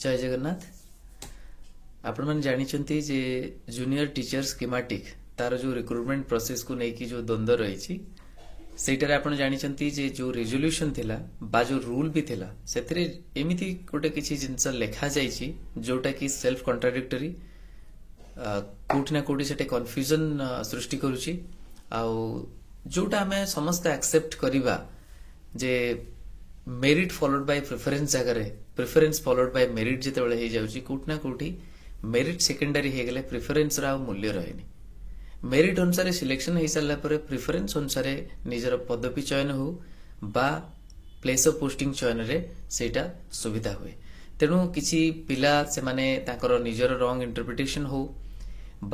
जय जगन्नाथ। आपण मैंने जानी जे जूनियर टीचर स्कीमेटिक तार जो रिक्रुटमेंट प्रोसेस को लेकिन जो द्वंद्व रही सेटार आपण जानी जे जो रेजोल्यूशन थिला बा जो रूल भी थिला सेतरे एमिति गोटे किछि जिंस लेखा जाइछि जोटा कि सेल्फ कॉन्ट्राडिक्टरी कोठी ना कोठी सेटे कंफ्यूजन सृष्टि करूछि आउ जोटा हमें समस्त एक्सेप्ट करिबा जे मेरिट फॉलोड बाय प्रेफरेंस जगह प्रेफरेंस फॉलोड बाय मेरिट जितेबाला हो जाउछि कोठी ना कोठी मेरिट सेकेंडरी हो गले प्रेफरेंस रा मूल्य रहेनी मेरिट अनुसार सिलेक्शन हो सारा पर प्रेफरेंस अनुसार निजर पदवी चयन हो बा प्लेस ऑफ पोस्टिंग चयन रे सेटा सुविधा हुए तेणु किछि पिला से माने ताकर निजर रॉन्ग इंटरप्रिटेशन हो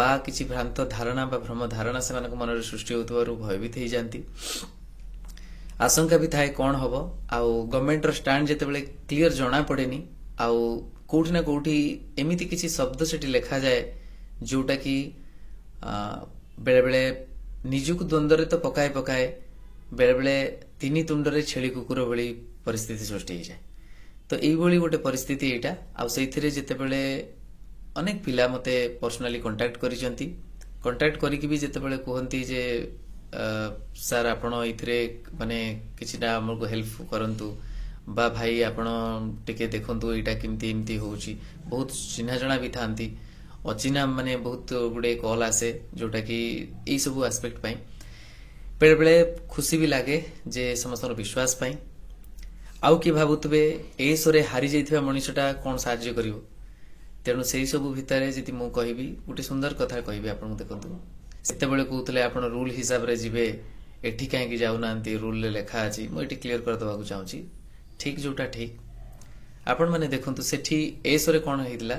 बा किछि भ्रांत धारणा बा भ्रम धारणा से मानक मन रे सृष्टि होतबारु भयभीत हो जाती आशंका भी थाए कौन हम आउ गवर्नमेंट रो स्टैंड जेतेबेले क्लियर जना पड़ेनी आउ कोठी ना कोठी एमिति किछि शब्द सेठी लिखा जाए जोटा कि बेले बेले निजुक द्वंद्व तो पकाए पकाए बेले बेले तीन तुंडरे छेली कुकुर भली परिस्थिति सृष्टि हो जाए तो यही गोटे परिस्थिति यहाँ आउ से जितेबले अनेक पिला मते पर्सनाली कांटेक्ट करिसेंती कांटेक्ट करिकि भी जितेबले कहंती जे सर आपण इथरे माने किछिटा हमको हेल्प करंतु बा भाई आपण टिके देखंतु एटा किमती एमती होउची बहुत चिन्हा जणा भी थांती अचिना माने बहुत गुडे कॉल आसे जोटा कि यही सब एस्पेक्ट पाई बेले बेले खुशी भी लगे जे समस्त विश्वास पाई आउ कि भावुवे एसरे हारी जाइथिबा मनुष्यटा कौन साहाय्य करिवो तेणु से सब भितर जदि मु कहबी गोटे सुंदर कथा कहबी आपन देखंतु सेतेबेले कहउतले आपण रूल हिसाब रे जिवे एठी काहे कि जाउनांती रूल ले लेखा अछि मु एठी क्लियर कर दबाकू चाहूची ठीक जोटा ठीक आपण माने देखंतु सेठी एसरे कोन हेइतला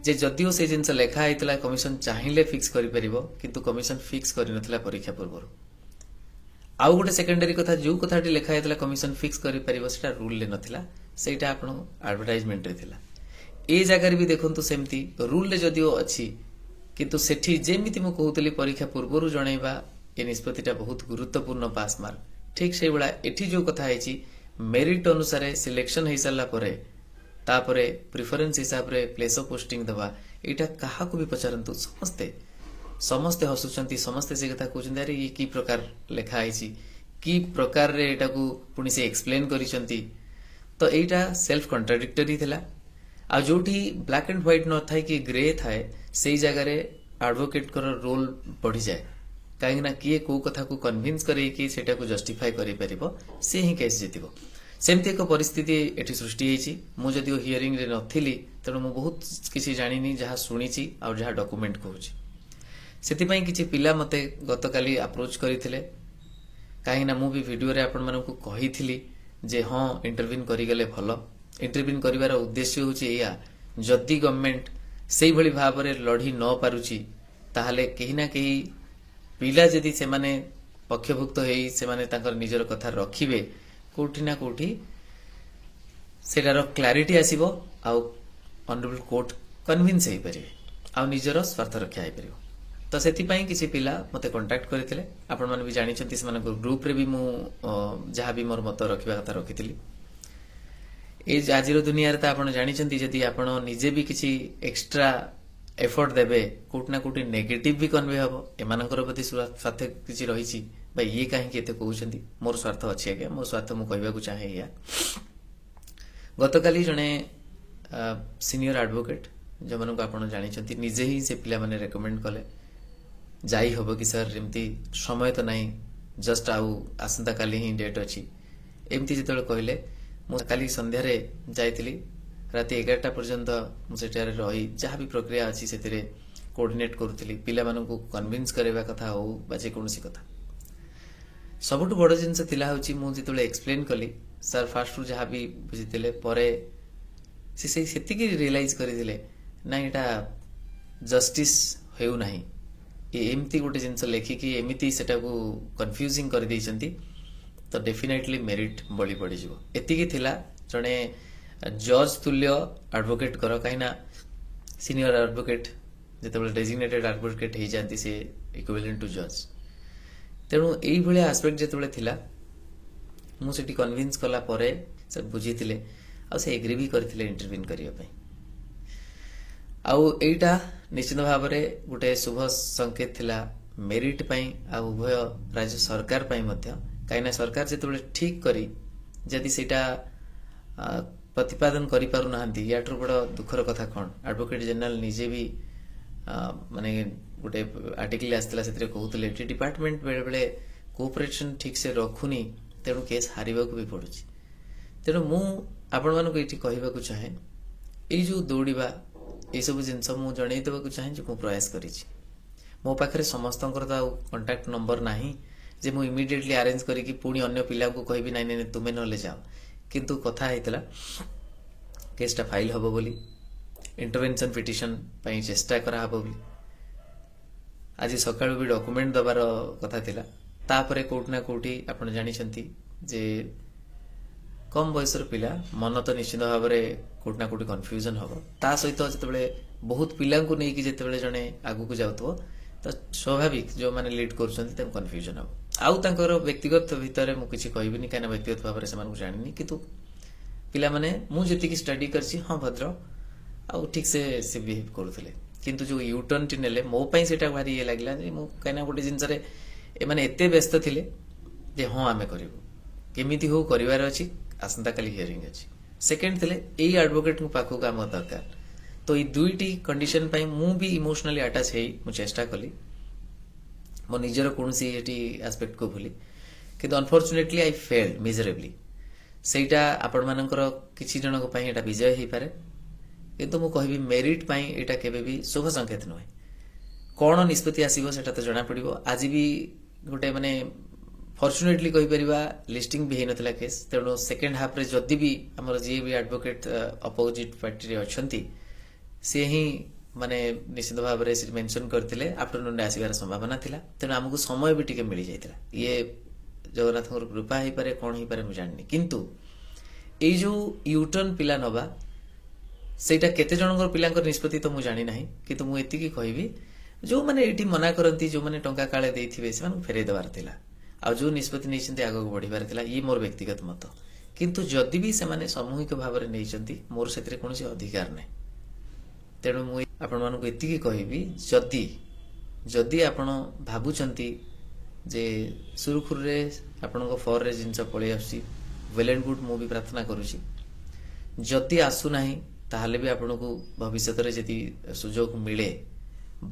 जे जदिओ से जिनस लेखा हेइतला कमिशन चाहिले फिक्स करि परिबो किंतु कमिशन फिक्स करि नथिला परीक्षा पूर्व आउ गोटे सेकेंडरी कथा जो कथाटी लेखा हेइतला कमिशन फिक्स करि परिबो सेटा रूल ले नथिला सेटा आपण एडवर्टाइजमेंट रे थिला ए जगह भी देखंतु सेमती रूल ले जदिओ अछि किंतु सेठी जेमिति मु कहउतली परीक्षा पूर्व जणैबा ए निष्पत्तिटा बहुत गुरुत्वपूर्ण पास मार्क ठीक से बड़ा एठी जो कथा हेछि मेरिट अनुसार सिलेक्शन हो सारा तापरे प्रिफरेंस हिसाब रे प्लेस ऑफ पोस्टिंग दबा एटा कहा को भी पचारंतु समस्ते समस्ते हसुचंती समस्ते से कथा कहउचंती अरे ये की प्रकार लेखा आइछि की प्रकार रे एटा को पुनी से एक्सप्लेन करिसंती तो एटा सेल्फ कॉन्ट्राडिक्टरी थिला आ जोठी ब्लैक एंड व्हाइट न थाए कि ग्रे थाए सेई जगह रे एडवोकेट कर रोल बढ़ी जाए कहीं ना किए को कथा को कन्विंस करे कि सेटा को जस्टिफाई करि परिबो से ही केस जितिबो सेमती एक परिस्थिति एठी सृष्टि हेछि मु जदिओ हियरिंग रे नथिली तेणु मु बहुत किछि जानिनी जहा सुनिछि आ जहा डॉक्यूमेंट कहूछि सेति पई किछि पिला मते गतकाली अप्रोच करिथिले कहीं ना मु भी वीडियो रे आपण मानकु कहिथिली जे हां इंटरव्यू करि गेले भलो इंटरव्यू करिवार उद्देश्य होछि एया जदि गवर्नमेंट सेई भली भाव रे लढी न पारुछि ताहाले केही ना केही पिला जदि से माने पक्षभुक्त हेई से माने तांकर निजर कथा रखिबे कोठी ना कोठी सेटार क्लारिटी आसीबो आउ ऑनरेबल कोर्ट कन्विंस हेई परिबे आउ निजर स्वार्थ रक्षा हेई परिबो तो सेति पई किछि पिला मते कांटेक्ट करिथिले आपण माने भी जानि छथि से माने ग्रुप रे भी मु जहा भी मोर मत रखिबा कथा रखिथिली ए आजिर दुनिया रे त आपण जानि छथि जदि आपण निजे भी किछि एक्स्ट्रा एफर्ट देबे कोट ना कोटी नेगेटिव भी कन्वे हबो एमानकर प्रति स्वार्थ किछि रहिछि बा ये काहे के एते कहउछंती मोर स्वार्थ अछि आगे मोर स्वार्थ मु कहबा को चाहे या गतकाली जने सीनियर एडवोकेट जमन को आपण जानि छथि निजे ही से पिला माने रेकमेंड कले जाई हबो कि सर एमती समय तो नाही जस्ट आउ आसंता काली ही डेट अछि एमती जेतले कहले मु काली संध्या रे जाइतिली राति 11टा पर्यंत मुझेटारे रही जहाँ भी प्रक्रिया अच्छी से कोऑर्डिनेट करुली पिला मानू कन्विंस करवा कथा हो बा जेकोसी कथा सबुठ बड़ जिनस थिला होची मु जितले एक्सप्लेन कली सर फास्ट जहाँ भी बुझीते परे से सेतिकी रियलाइज करथिले ना एटा जस्टिस हेउ नाही एमती गोटे जिनस लेखिकी एमिती सेटा को कंफ्यूजिंग कर दैछंती तो डेफिनेटली मेरिट बळी पड़ी जिवो एतिकी थिला जणे जज तुल्य एडवोकेट कर कहीं सीनियर एडवोकेट जितेबाला डेजिग्नेटेड एडवोकेट हो जाती से इक्विवेलेंट टू जज तेणु यही भाया आस्पेक्ट जितेबाला थिला मुझे कन्विंस कला परे से बुझी आ से एग्री भी करथिले इंटरव्यू करने। आउ एटा निश्चित भाव में गोटे शुभ संकेत थिला मेरिट पई आ उभय राज्य सरकार पई मध्य कहीं सरकार जिते ठीक करी जदि सेटा प्रतिपादन करि पारु नाहंती याठू बड़ दुखर कथा कौन एडवोकेट जनरल निजे भी माने गोटे आर्टिकल आसला से कहते कि डिपार्टमेंट बेले बेले कोऑपरेशन ठीक से रखुनी तेणु केस हारिबा को भी पड़ुछि तेणु मु आपण मानको एठी कहबा को चाहे ए जो दौड़िबा ए सब जिनस मु जणै देबा को चाहे जे मु प्रयास करिछि मो पाखरे समस्तंकर तो कांटेक्ट नंबर नाही जे मु इमीडिएटली अरेंज करी कि पुणी अन्य पिला को कहबी नै नै तुमे नले जाओ किंतु कथा हेतला केसटा फाइल हबो बोली इंटरवेंशन पिटिशन पई चेष्टा करा हबो बोली आज सकाळु भी डॉक्यूमेंट दबार कथा थिला तापरे कोट ना कोठी आपण जानि छंती जे कम बयसर पिला मन तो निश्चित भाव में कोट ना कोठी कन्फ्यूजन हबो ता सहित जतबेले बहुत पिला को नै कि जतबेले जने आगु को जाउतो तो स्वाभाविक जो माने लीड करछंती तम कन्फ्यूजन हबो आउ तांकर व्यक्तिगत भितर मु किछि कहबिनी काना व्यक्तिगत भाव में समान को जानिनी किंतु पिला माने मु जति की स्टडी करछि हां भद्र आउ ठीक से बिहेव करूथले किंतु जो यूटर्न टी नेले मो पई सेटा भारी ये लागला जे मु काना गोटे जिंस रे ए माने एते व्यस्त थिले जे हां आमे करिवो केमिति हो करिवार अछि आसंता काली हियरिंग अछि सेकंड थिले एई एडवोकेट को पाखो काम दरकार तो ई दुईटी कंडीशन पई मु भी इमोशनली अटैच हेई मु चेष्टा कली मो निजर कोनसी एटी एस्पेक्ट को भूली कि अनफॉर्चुनेटली आई फेल्ड मिजरेबली सेटा आपण मानकर किछि जन को पई एटा विजय हेई पारे किंतु मु कहबी मेरिट पई एटा केबे भी शुभ संकेत नय कोन निष्पत्ति आसीबो सेटा तो जणा पड़िबो आज भी गोटे माने फॉर्चुनेटली कहि परिबा लिस्टिंग भी हेई नथला केस तेनो सेकंड हाफ रे जदी भी हमर जे भी एडवोकेट अपोजिट पार्टी रे अछंती से ही माने निश्चित भाव में मेंशन करथिले आफ्टरनून आसीबार संभावना थिला तेनो हमकु समय भी टिके मिली जायतिला ये जगन्नाथ कृपा हेई पारे कोन हेई पारे मु जाननी किंतु ए जो यूटर्न पिला नबा सेटा केते जनकर पिलांकर निष्पत्ति तो मु जानि नाही किंतु मु एति की कहबी जो माने एठी मना करंती जो माने टंका काळे देथिबे से माने फेरे देबार थिला आ जो निष्पत्ति नैछंती आगो बढ़िबार थिला ई मोर व्यक्तिगत मत किंतु जदि भी से माने सामूहिक भाव में नैछंती मोर सेतरे कोनसी अधिकार नै तेणु मु आपण मानको एति की कहबी जदि जदि आपण भाबुचंती जे सुरखुर रे आपण को फॉर रे जिंस पळे आसी वेल एंड गुड मु भी प्रार्थना करूची जदि आसु नाही ताहले भी आपण को भविष्य रे जदि सुजोग मिले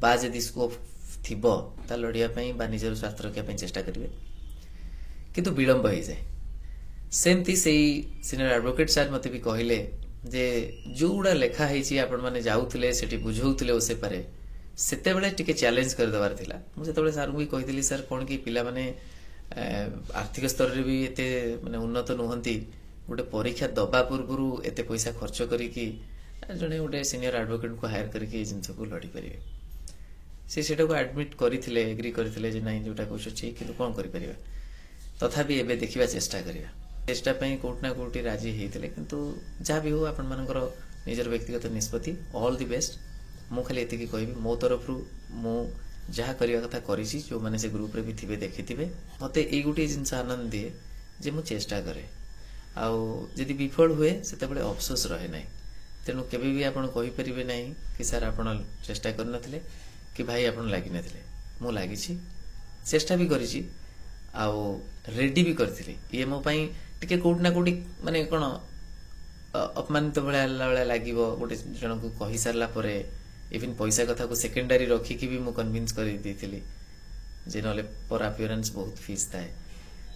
बा जदि स्कोप थिबो ता लड़िया पई बा निजर स्वास्थ्य रखिया पई चेष्टा करिवे किंतु विलंब हो जाए सेमती सेई सीनियर एडवोकेट सर मते भी कहिले जे जो गुडा लेखा हेची आपण माने जाउथिले सेठी बुझौथिले ओसे पारे सेते बेले टिके चैलेंज कर देवार थिला मु सेते बेले सर को भी कहितली सर कोन की पिला माने आर्थिक स्तर रे भी एते माने उन्नत नहंती गोटे परीक्षा दबा पूर्व एते पैसा खर्च करिकी जने गोटे सीनियर एडवोकेट को हायर करिकी जिंस को लड़ी परिवे से सेटा को एडमिट करिथिले एग्री करिथिले जे नाही जोटा कहछ ठीक किंतु कोन करि परिबा तथापि एबे देखिबा चेष्टा करिबा चेष्टा पई कोट ना कोटी राजी हेतिले किंतु जा भी हो आपण मानकर निजर व्यक्तिगत निष्पत्ति ऑल द बेस्ट मु खाली एति की कहबी मो तरफ रु मु जहा करिया कथा करिछि जो माने से ग्रुप रे भी थिबे देखिथिबे मते एई गुटी जिंस आनंद दिए जे मु चेष्टा करे आउ जदि विफल हुए सेते बळे अफसोस रहे नाही तेनु केबे भी आपण कहि परिबे नाही कि सर आपण चेष्टा करनथिले कि भाई आपण लागि नथिले मु लागिछि चेष्टा भी करिछि आउ रेडी भी करथिले ये मो पई टिके कोट ना कोटी माने कोन अपमानित भले लागिबो गोटे जन को कहि सारला परे इवन पैसा कथा को सेकेंडरी रखी की भी मु कन्विंस कर देथिली जे नले पर अपीयरेंस बहुत फीस थाए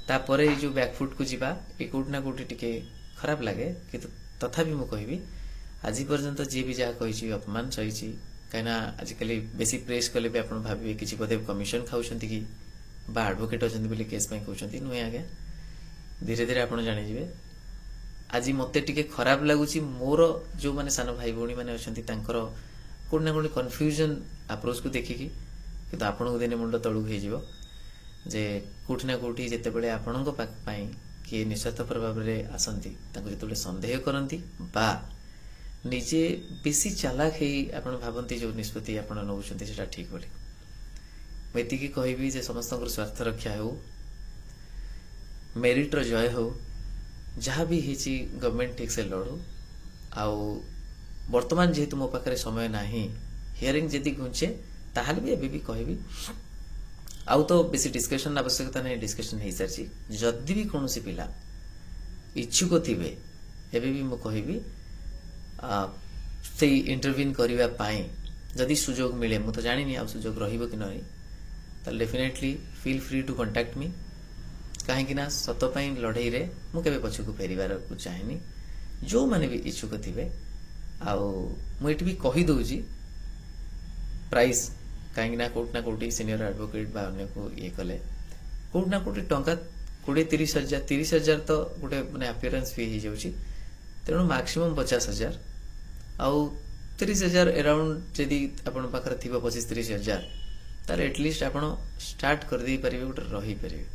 तापरे जो बैकफुट को जीवा ए कोट ना कोटी टिके खराब लागे कि तथापि मु कहबी आज पर्यंत जे भी जा कहिछि अपमान सहिछि काना आजिकली बेसी प्रेस कले भी आपण भाबिबे किछि पदे कमिशन खाउछंती कि बा एडवोकेट अछंती बोली केस पई कहउछंती नुय आगे धीरे धीरे आपण जानि जिवे आज मते टिके खराब लागुछि मोर जो माने सान भाई भौणी माने अछंती तांकर कोन ना कोन कन्फ्यूजन अप्रोच को देखिकी कि आपण को दिने मुंड तळु हे जिवो जे कोठ ना कोठी जेते बेले आपण को पाक पई कि निस्वार्थ प्रभाव रे आसंती तांको जेते बेले संदेह करंती बा निजे बेसी चालाक हे आपण भाबंती जो निष्पत्ति आपण नउछंती सेटा ठीक बोली मेति की कहबी जे समस्त स्वार्थ रक्षा हो मेरिट रो जय हो जहाँ भी हिची गवर्नमेंट ठीक से लड़ो आउ वर्तमान जेहेतु मो पाखे समय नाही हियरिंग जदि घुंचे ताहले भी एबी कहबी आउ तो बेसी डिस्कशन आवश्यकता नहीं डिस्कशन हो सारी जदि भी कौन पिला इच्छुक थिबे एबे भी मु कहबी से इंटरव्यून करबा पाई जदि सुजोग मिले मु तो जानी नहीं आ सुजोग रहिबो कि नहीं तो definitely feel free to contact me कहीं ना सत पाई लड़ाई रे मु केबे पछकु फेरिबार को चाहेनी जो माने भी इच्छुक थिबे आउ मु एटी भी कहि दउजी प्राइस कहीं ना कोटी सीनियर एडवोकेट बा अन्य को ये कले कोट ना कोटी टंका 20-30 हजार तो गोटे माने अपियरेंस फी हो जाउची तेणु मैक्सिमम 50,000 आउ 30,000 अराउंड जदि आपण पाखर थिबो 25-30 हजार तार एटलिस्ट आपण स्टार्ट कर दे परिबे गोटे रही परिबे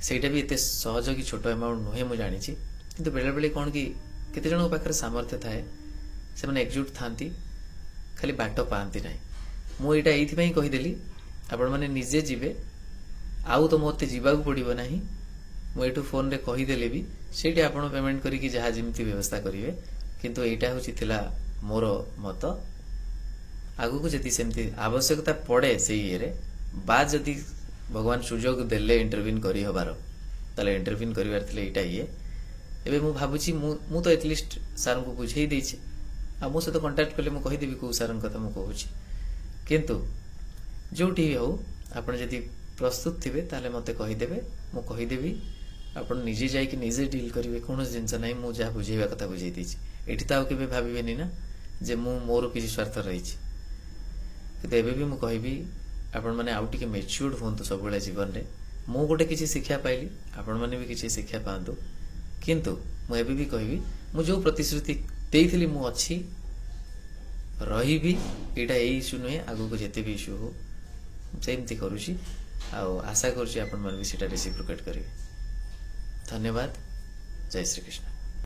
सेटा भी एते सहज कि छोट अमाउंट नुहे मु जानी छी किंतु बेले बेले कोन कि केते जण पाखर सामर्थ्य थाए से माने एकजुट थांती खाली बाट पाती ना मु एटा एथि पई कहि देली आपण माने निजे जिवे आउ तो मते जीवाक पड़िबो नाही मु एठु फोन रे कहि देले भी सेठी आपण पेमेंट करी कि जहा जिमती व्यवस्था करिवे किंतु एटा होची थिला मोर मत आगु को जति सेमती आवश्यकता पड़े से ये बा जदि भगवान सुजोग देले इंटरव्यून करी हबार ताले इंटरव्यून करिवार थिले एटा ये एबे मु भाबुची मु तो एटलिस्ट सर को बुझेई देछि आ मो से तो कांटेक्ट करले मु कहि देबी को सर कथा मु कहूची किंतु जोठी हो आपण जदि प्रस्तुत थिबे ताले मते कहि देबे मु कहि देबी आपण निजे जाई कि निजे डील करिवे कोनो जिंस नाही मु जा बुझेइबा कथा बुझेई देछि एठी ताउ केबे भाबिबेनी ना जे मु मोर किछि स्वार्थ रहिछि कि एबे भी मु कहिबी आपण माने आउ टिके मैच्योर्ड होंतु सब बेले जीवन रे मु गोटे किछि शिक्षा पाइली आपण माने भी किछि शिक्षा पांतु किंतु मु एबे भी कहिबी मु जो प्रतिश्रुति देइथिली मु अछि रहिबी एटा ए इश्यू नुहे आगु को जेते भी इश्यू हो सेमती करूची आ आशा करूची आपण मन भी सेटा रेसिप्रोकेट करिवे धन्यवाद जय श्री कृष्ण।